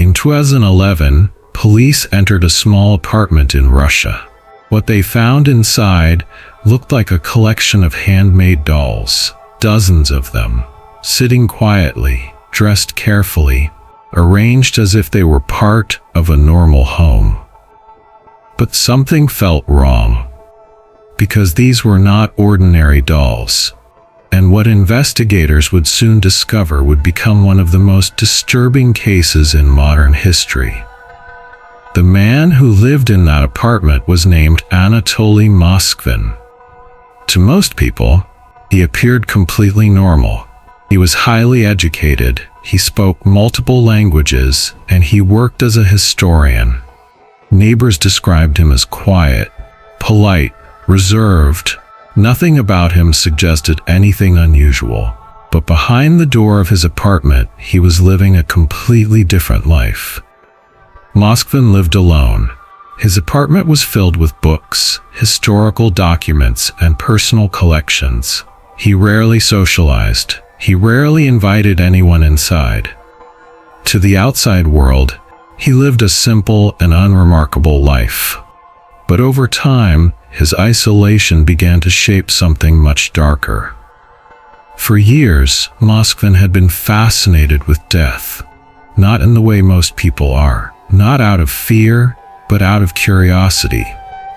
In 2011, police entered a small apartment in Russia. What they found inside looked like a collection of handmade dolls, dozens of them, sitting quietly, dressed carefully, arranged as if they were part of a normal home. But something felt wrong, because these were not ordinary dolls, and what investigators would soon discover would become one of the most disturbing cases in modern history. The man who lived in that apartment was named Anatoly Moskvin. To most people, he appeared completely normal. He was highly educated, he spoke multiple languages, and he worked as a historian. Neighbors described him as quiet, polite, reserved. Nothing about him suggested anything unusual. But behind the door of his apartment, he was living a completely different life. Moskvin lived alone. His apartment was filled with books, historical documents, and personal collections. He rarely socialized. He rarely invited anyone inside. To the outside world, he lived a simple and unremarkable life. But over time, his isolation began to shape something much darker. For years, Moskvin had been fascinated with death, not in the way most people are. Not out of fear, but out of curiosity.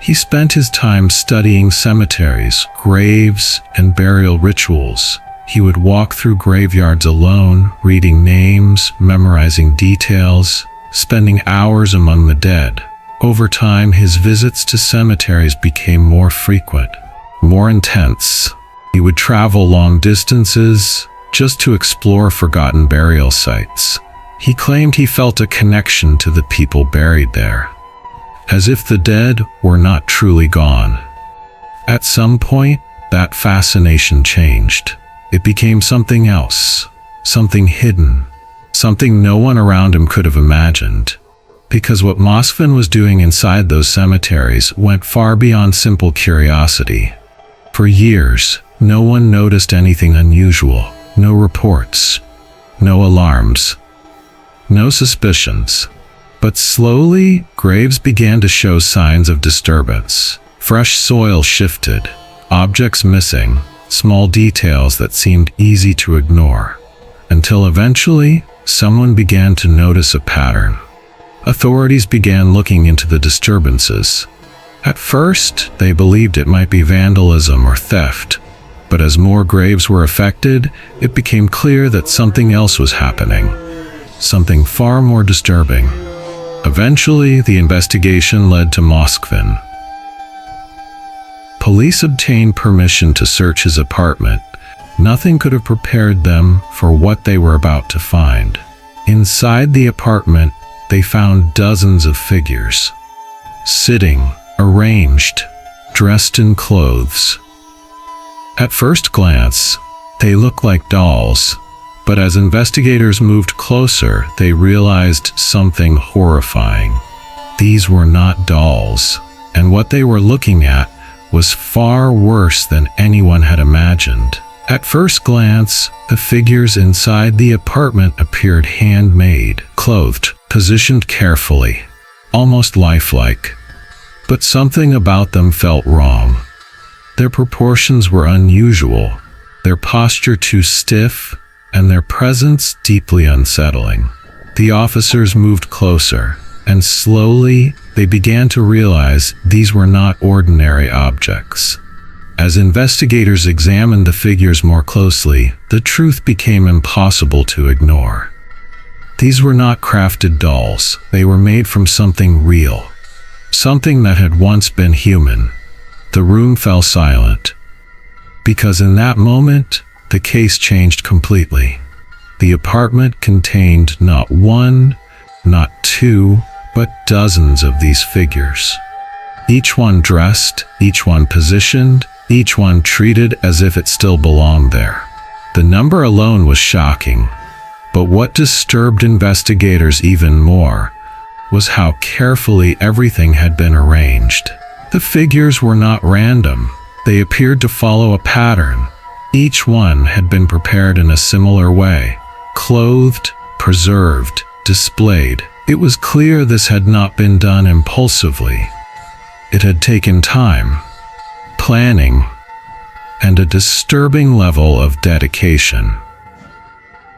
He spent his time studying cemeteries, graves, and burial rituals. He would walk through graveyards alone, reading names, memorizing details, spending hours among the dead. Over time, his visits to cemeteries became more frequent, more intense. He would travel long distances just to explore forgotten burial sites. He claimed he felt a connection to the people buried there, as if the dead were not truly gone. At some point, that fascination changed. It became something else, something hidden, something no one around him could have imagined. Because what Moskvin was doing inside those cemeteries went far beyond simple curiosity. For years, no one noticed anything unusual, no reports, no alarms. No suspicions. But slowly, graves began to show signs of disturbance. Fresh soil shifted, objects missing, small details that seemed easy to ignore. Until eventually, someone began to notice a pattern. Authorities began looking into the disturbances. At first, they believed it might be vandalism or theft. But as more graves were affected, it became clear that something else was happening. Something far more disturbing. Eventually, the investigation led to Moskvin. Police obtained permission to search his apartment. Nothing could have prepared them for what they were about to find. Inside the apartment, they found dozens of figures, sitting, arranged, dressed in clothes. At first glance, they looked like dolls. But as investigators moved closer, they realized something horrifying. These were not dolls, and what they were looking at was far worse than anyone had imagined. At first glance, the figures inside the apartment appeared handmade, clothed, positioned carefully, almost lifelike. But something about them felt wrong. Their proportions were unusual, their posture too stiff, and their presence deeply unsettling. The officers moved closer, and slowly they began to realize these were not ordinary objects. As investigators examined the figures more closely, the truth became impossible to ignore. These were not crafted dolls. They were made from something real, something that had once been human. The room fell silent, because in that moment, the case changed completely. The apartment contained not one, not two, but dozens of these figures. Each one dressed, each one positioned, each one treated as if it still belonged there. The number alone was shocking, but what disturbed investigators even more was how carefully everything had been arranged. The figures were not random. They appeared to follow a pattern. Each one had been prepared in a similar way, clothed, preserved, displayed. It was clear this had not been done impulsively. It had taken time, planning, and a disturbing level of dedication.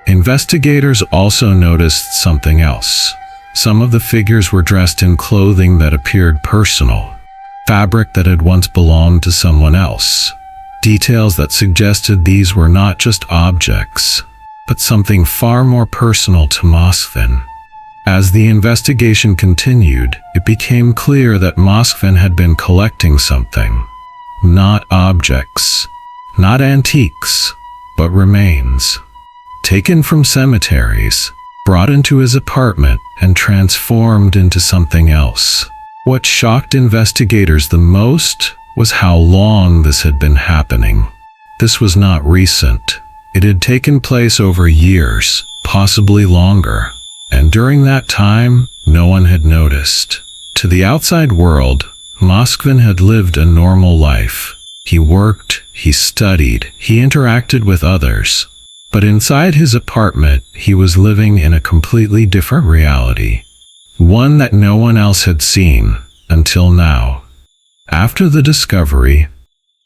Investigators also noticed something else. Some of the figures were dressed in clothing that appeared personal, fabric that had once belonged to someone else, details that suggested these were not just objects, but something far more personal to Moskvin. As the investigation continued, it became clear that Moskvin had been collecting something. Not objects, not antiques, but remains. Taken from cemeteries, brought into his apartment, and transformed into something else. What shocked investigators the most was how long this had been happening. This was not recent. It had taken place over years, possibly longer. And during that time, no one had noticed. To the outside world, Moskvin had lived a normal life. He worked, he studied, he interacted with others. But inside his apartment, he was living in a completely different reality. One that no one else had seen until now. After the discovery,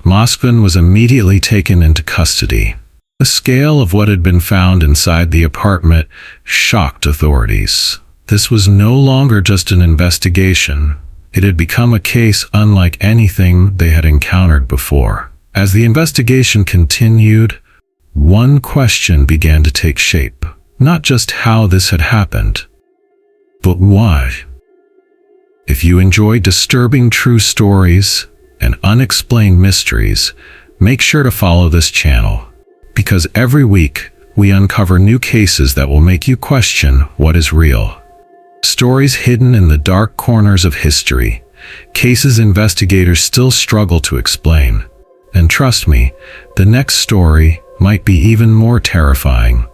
Moskvin was immediately taken into custody. The scale of what had been found inside the apartment shocked authorities. This was no longer just an investigation. It had become a case unlike anything they had encountered before. As the investigation continued, one question began to take shape. Not just how this had happened, but why. If you enjoy disturbing true stories and unexplained mysteries, make sure to follow this channel. Because every week, we uncover new cases that will make you question what is real. Stories hidden in the dark corners of history. Cases investigators still struggle to explain. And trust me, the next story might be even more terrifying.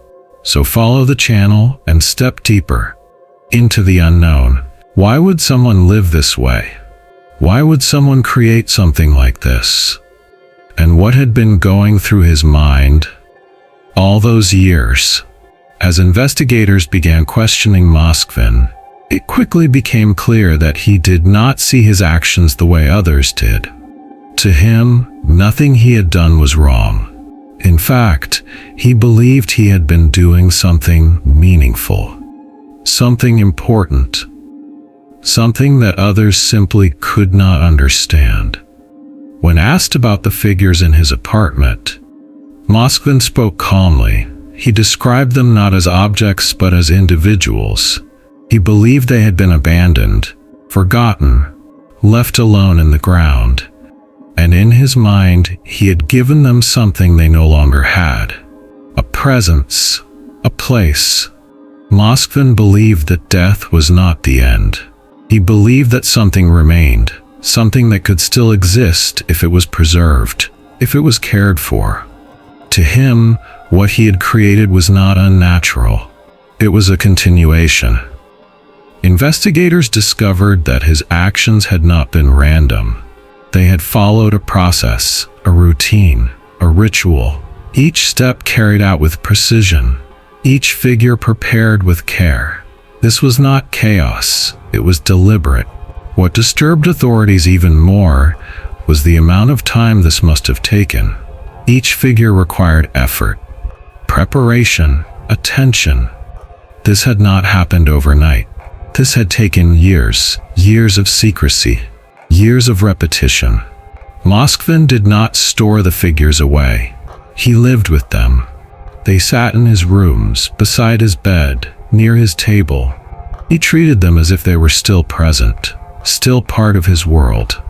So follow the channel and step deeper into the unknown. Why would someone live this way? Why would someone create something like this? And what had been going through his mind all those years? As investigators began questioning Moskvin, it quickly became clear that he did not see his actions the way others did. To him, nothing he had done was wrong. In fact, he believed he had been doing something meaningful, something important, something that others simply could not understand. When asked about the figures in his apartment, Moskvin spoke calmly. He described them not as objects but as individuals. He believed they had been abandoned, forgotten, left alone in the ground. And in his mind, he had given them something they no longer had. A presence, a place. Moskvin believed that death was not the end. He believed that something remained. Something that could still exist if it was preserved, if it was cared for. To him, what he had created was not unnatural. It was a continuation. Investigators discovered that his actions had not been random. They had followed a process, a routine, a ritual. Each step carried out with precision. Each figure prepared with care. This was not chaos. It was deliberate. What disturbed authorities even more was the amount of time this must have taken. Each figure required effort, preparation, attention. This had not happened overnight. This had taken years, years of secrecy, years of repetition. Moskvin did not store the figures away. He lived with them. They sat in his rooms, beside his bed, near his table. He treated them as if they were still present, still part of his world.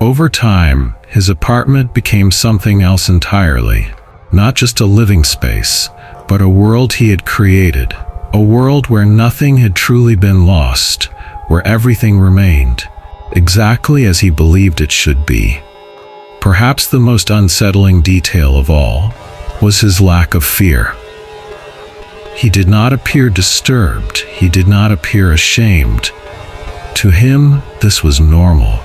Over time, his apartment became something else entirely. Not just a living space, but a world he had created. A world where nothing had truly been lost, where everything remained, exactly as he believed it should be. Perhaps the most unsettling detail of all was his lack of fear. He did not appear disturbed. He did not appear ashamed. To him, this was normal,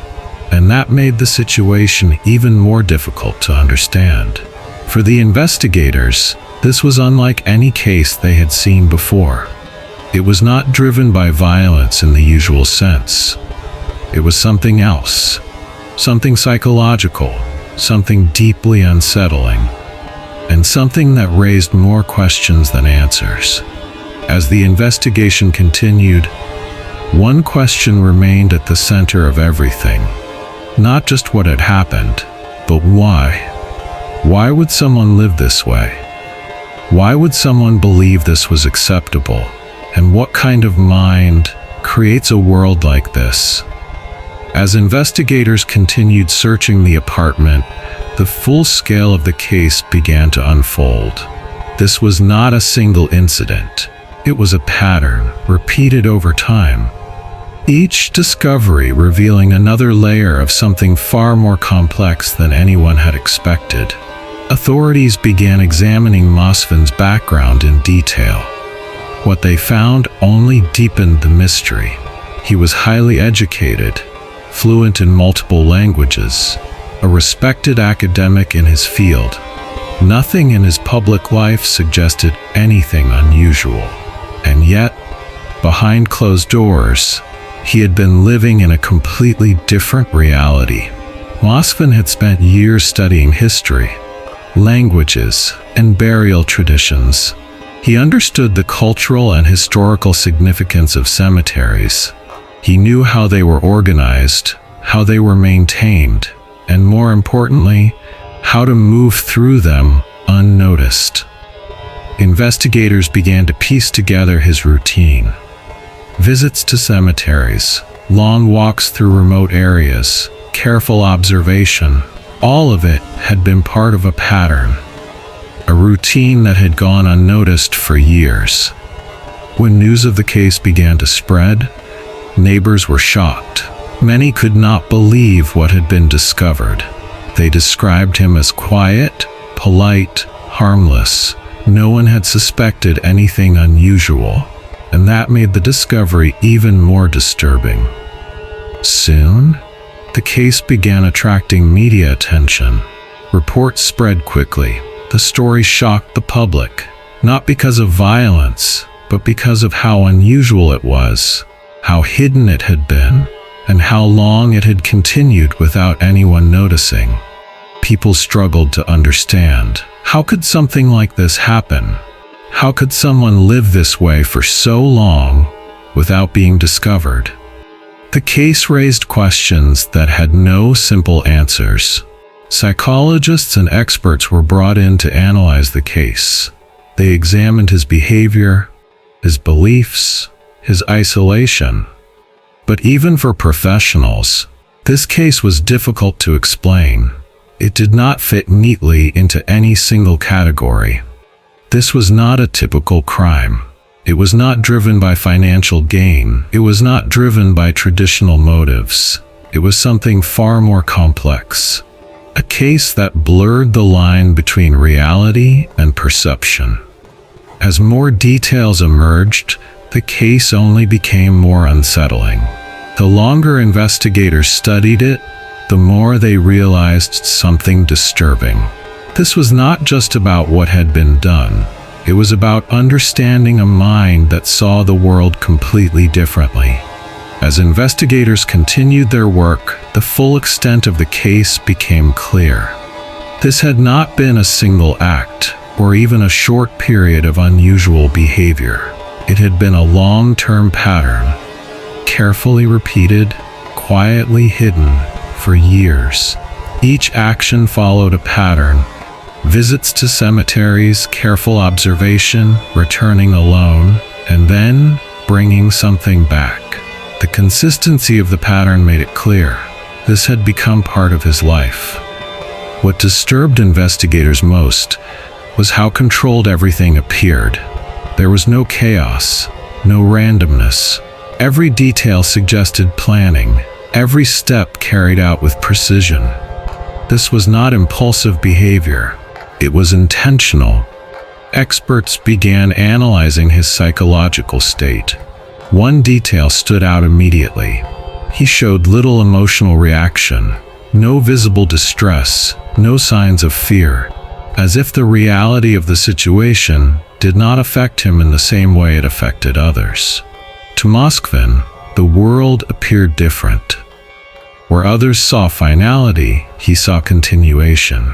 and that made the situation even more difficult to understand. For the investigators, this was unlike any case they had seen before. It was not driven by violence in the usual sense. It was something else, something psychological, something deeply unsettling, and something that raised more questions than answers. As the investigation continued, one question remained at the center of everything. Not just what had happened, but why? Why would someone live this way? Why would someone believe this was acceptable? And what kind of mind creates a world like this? As investigators continued searching the apartment, the full scale of the case began to unfold. This was not a single incident. It was a pattern, repeated over time. Each discovery revealing another layer of something far more complex than anyone had expected. Authorities began examining Moskvin's background in detail. What they found only deepened the mystery. He was highly educated, fluent in multiple languages, a respected academic in his field. Nothing in his public life suggested anything unusual. And yet, behind closed doors, he had been living in a completely different reality. Moskvin had spent years studying history, languages, and burial traditions. He understood the cultural and historical significance of cemeteries. He knew how they were organized, how they were maintained, and more importantly, how to move through them unnoticed. Investigators began to piece together his routine. Visits to cemeteries, long walks through remote areas, careful observation, all of it had been part of a pattern. A routine that had gone unnoticed for years. When news of the case began to spread, neighbors were shocked. Many could not believe what had been discovered. They described him as quiet, polite, harmless. No one had suspected anything unusual, and that made the discovery even more disturbing. Soon, the case began attracting media attention. Reports spread quickly. The story shocked the public, not because of violence, but because of how unusual it was, how hidden it had been, and how long it had continued without anyone noticing. People struggled to understand. How could something like this happen? How could someone live this way for so long without being discovered? The case raised questions that had no simple answers. Psychologists and experts were brought in to analyze the case. They examined his behavior, his beliefs, his isolation. But even for professionals, this case was difficult to explain. It did not fit neatly into any single category. This was not a typical crime. It was not driven by financial gain. It was not driven by traditional motives. It was something far more complex. A case that blurred the line between reality and perception. As more details emerged, the case only became more unsettling. The longer investigators studied it, the more they realized something disturbing. This was not just about what had been done. It was about understanding a mind that saw the world completely differently. As investigators continued their work, the full extent of the case became clear. This had not been a single act, or even a short period of unusual behavior. It had been a long-term pattern, carefully repeated, quietly hidden for years. Each action followed a pattern. Visits to cemeteries, careful observation, returning alone, and then bringing something back. The consistency of the pattern made it clear. This had become part of his life. What disturbed investigators most was how controlled everything appeared. There was no chaos, no randomness. Every detail suggested planning, every step carried out with precision. This was not impulsive behavior. It was intentional. Experts began analyzing his psychological state. One detail stood out immediately. He showed little emotional reaction, no visible distress, no signs of fear, as if the reality of the situation did not affect him in the same way it affected others. To Moskvin, the world appeared different. Where others saw finality, he saw continuation.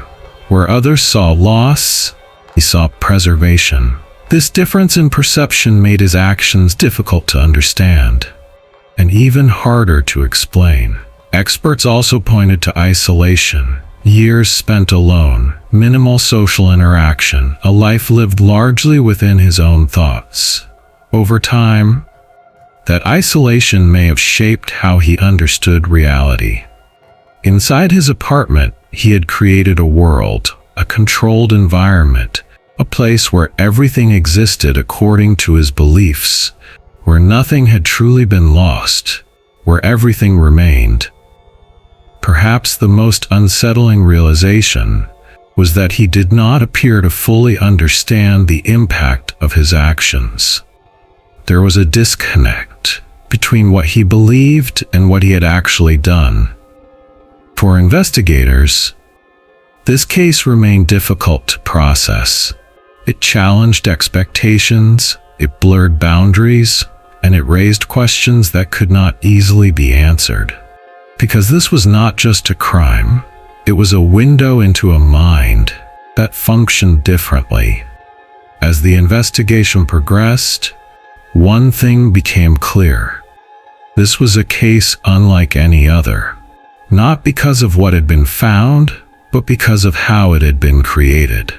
Where others saw loss, he saw preservation. This difference in perception made his actions difficult to understand, and even harder to explain. Experts also pointed to isolation, years spent alone, minimal social interaction, a life lived largely within his own thoughts. Over time, that isolation may have shaped how he understood reality. Inside his apartment, he had created a world, a controlled environment, a place where everything existed according to his beliefs, where nothing had truly been lost, where everything remained. Perhaps the most unsettling realization was that he did not appear to fully understand the impact of his actions. There was a disconnect between what he believed and what he had actually done. For investigators, this case remained difficult to process. It challenged expectations, it blurred boundaries, and it raised questions that could not easily be answered. Because this was not just a crime, it was a window into a mind that functioned differently. As the investigation progressed, one thing became clear. This was a case unlike any other, not because of what had been found, but because of how it had been created.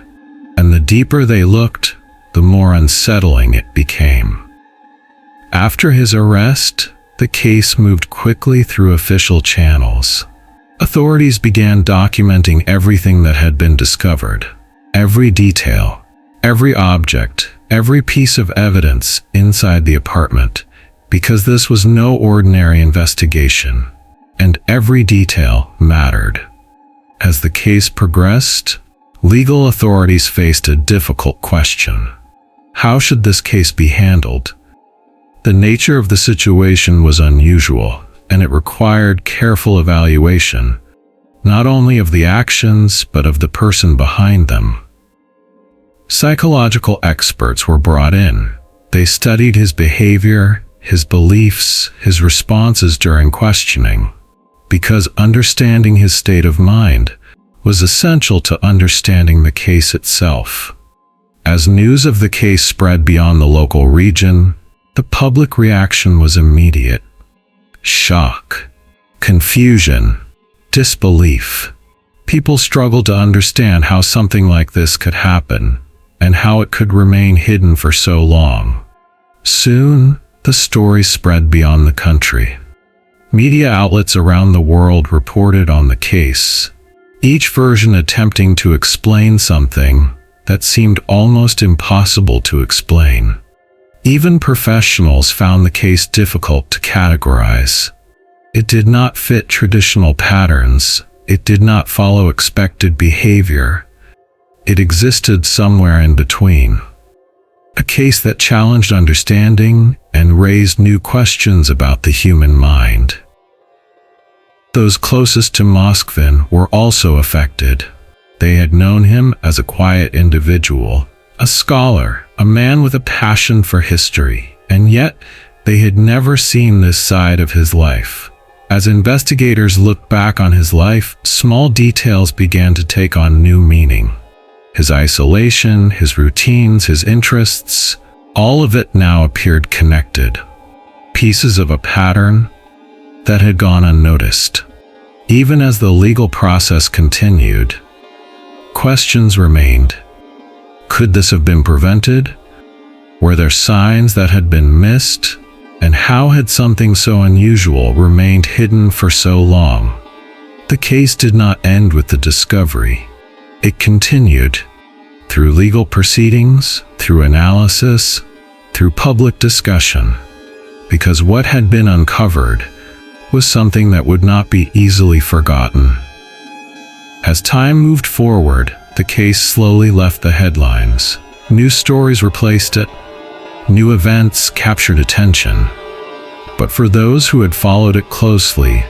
And the deeper they looked, the more unsettling it became. After his arrest, the case moved quickly through official channels. Authorities began documenting everything that had been discovered, every detail, every object, every piece of evidence inside the apartment, because this was no ordinary investigation, and every detail mattered. As the case progressed, legal authorities faced a difficult question. How should this case be handled? The nature of the situation was unusual, and it required careful evaluation, not only of the actions, but of the person behind them. Psychological experts were brought in. They studied his behavior, his beliefs, his responses during questioning, because understanding his state of mind was essential to understanding the case itself. As news of the case spread beyond the local region, the public reaction was immediate. Shock, confusion, disbelief. People struggled to understand how something like this could happen, and how it could remain hidden for so long. Soon, the story spread beyond the country. Media outlets around the world reported on the case, each version attempting to explain something that seemed almost impossible to explain. Even professionals found the case difficult to categorize. It did not fit traditional patterns. It did not follow expected behavior. It existed somewhere in between. A case that challenged understanding and raised new questions about the human mind. Those closest to Moskvin were also affected. They had known him as a quiet individual, a scholar, a man with a passion for history, and yet they had never seen this side of his life. As investigators looked back on his life, small details began to take on new meaning. His isolation, his routines, his interests, all of it now appeared connected. Pieces of a pattern that had gone unnoticed. Even as the legal process continued, questions remained. Could this have been prevented? Were there signs that had been missed? And how had something so unusual remained hidden for so long? The case did not end with the discovery. It continued, through legal proceedings, through analysis, through public discussion, because what had been uncovered was something that would not be easily forgotten. As time moved forward, the case slowly left the headlines. New stories replaced it. New events captured attention. But for those who had followed it closely,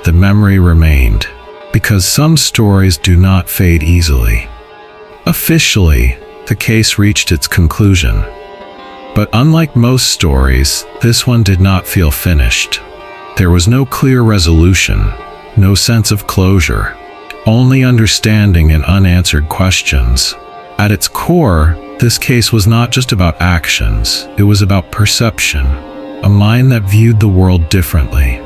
the memory remained, because some stories do not fade easily. Officially, the case reached its conclusion. But unlike most stories, this one did not feel finished. There was no clear resolution, no sense of closure, only understanding and unanswered questions. At its core, this case was not just about actions, it was about perception, a mind that viewed the world differently,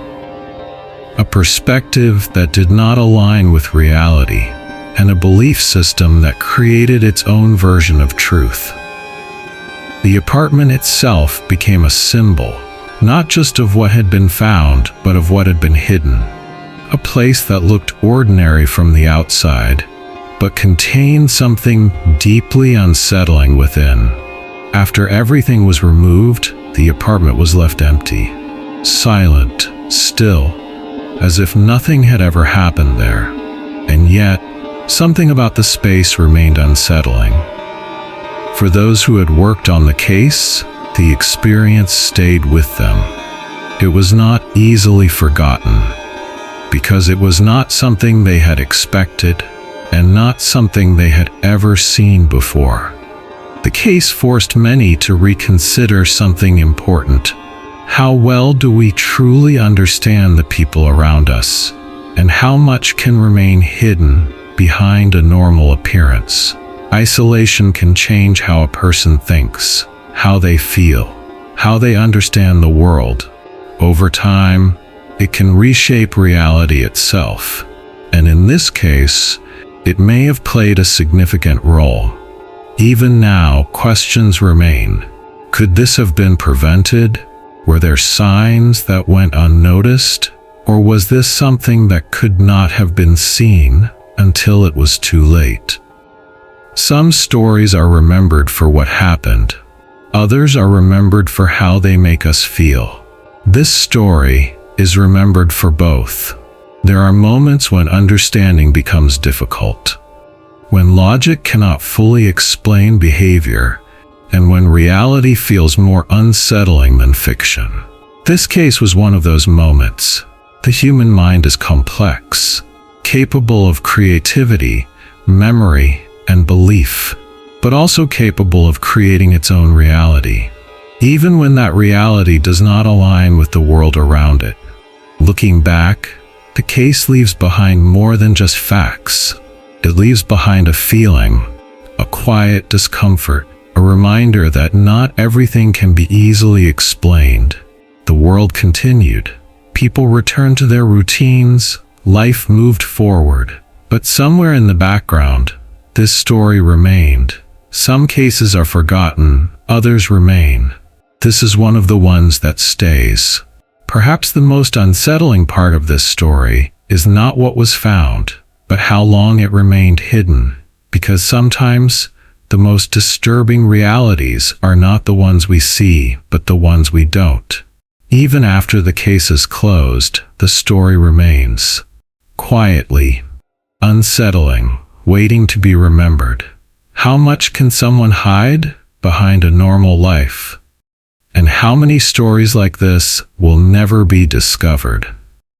a perspective that did not align with reality, and a belief system that created its own version of truth. The apartment itself became a symbol, not just of what had been found, but of what had been hidden. A place that looked ordinary from the outside, but contained something deeply unsettling within. After everything was removed, the apartment was left empty, silent, still, as if nothing had ever happened there. And yet, something about the space remained unsettling. For those who had worked on the case, the experience stayed with them. It was not easily forgotten, because it was not something they had expected, and not something they had ever seen before. The case forced many to reconsider something important. How well do we truly understand the people around us, and how much can remain hidden behind a normal appearance? Isolation can change how a person thinks, how they feel, how they understand the world. Over time, it can reshape reality itself, and in this case, it may have played a significant role. Even now, questions remain. Could this have been prevented? Were there signs that went unnoticed? Or was this something that could not have been seen until it was too late? Some stories are remembered for what happened. Others are remembered for how they make us feel. This story is remembered for both. There are moments when understanding becomes difficult, when logic cannot fully explain behavior, and when reality feels more unsettling than fiction. This case was one of those moments. The human mind is complex, capable of creativity, memory, and belief, but also capable of creating its own reality, even when that reality does not align with the world around it. Looking back, the case leaves behind more than just facts. It leaves behind a feeling, a quiet discomfort, a reminder that not everything can be easily explained. The world continued. People returned to their routines, life moved forward. But somewhere in the background, this story remained. Some cases are forgotten, others remain. This is one of the ones that stays. Perhaps the most unsettling part of this story is not what was found, but how long it remained hidden, because sometimes the most disturbing realities are not the ones we see, but the ones we don't. Even after the case is closed, the story remains. Quietly, unsettling, waiting to be remembered. How much can someone hide behind a normal life? And how many stories like this will never be discovered?